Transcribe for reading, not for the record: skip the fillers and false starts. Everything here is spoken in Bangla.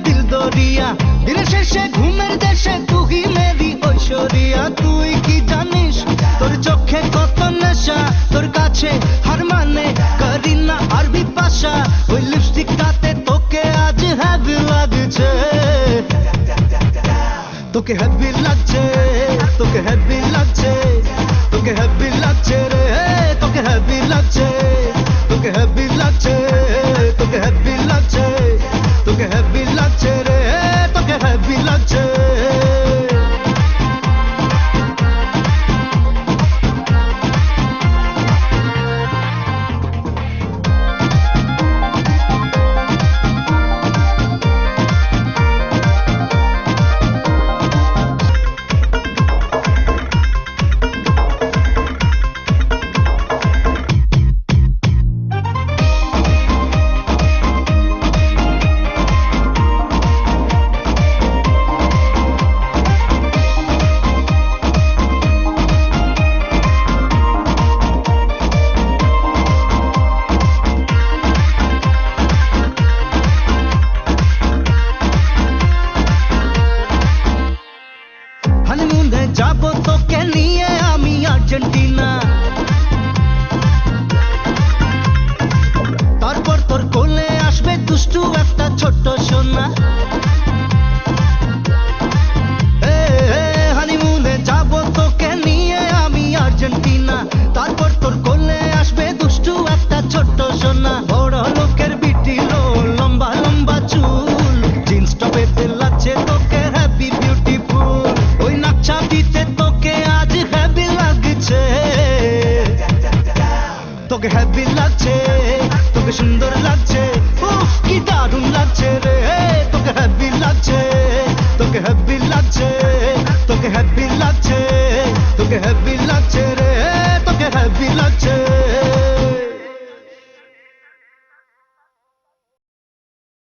দিল দরিয়া, দিনের শেষে ঘুমের দেশে তুই মেরি ঐশ্বরিয়া। তুই কি জানিস তোর চোখে কত নেশা, তোর কাছে হার মানে করিনা আর বিপাশা। ওই লিপস্টিকটাতে তোকে আজ হ্যাপি লাগছে, তোকে হ্যাপি লাগছে, তোকে হ্যাপি লাগছে, তোকে হ্যাপি লাগছে রে, তোকে হ্যাপি লাগছে, তোকে হ্যাপি লাগছে, তোকে হ্যাপি লাগছে, তোকে হ্যাপি লাগছে রে, তোকে হ্যাপি লাগছে। হানিমুনে যাব তোকে নিয়ে আমি আর্জেন্টিনা, তারপর তোর কোলে আসবে দুষ্টু একটা ছোট্ট সোনা। হানিমুনে যাব তোকে নিয়ে আমি আর্জেন্টিনা, তারপর তোর কোলে আসবে দুষ্টু একটা ছোট্ট সোনা। বড় লোকের বিটিলো লম্বা লম্বা চুল, জিন্স টপেতে লাগছে তোকে হ্যাপি বিউটিফুল। ওই নাকছাবিতে তোকে আজ হ্যাপি লাগছে, তোকে হ্যাপি লাগছে, তোকে সুন্দর লাগছে, উফ কি দারুণ লাগছে রে, তোকে হ্যাপি লাগছে, তোকে হ্যাপি লাগছে, তোকে হ্যাপি লাগছে, তোকে হ্যাপি লাগছে রে, তোকে হ্যাপি লাগছে।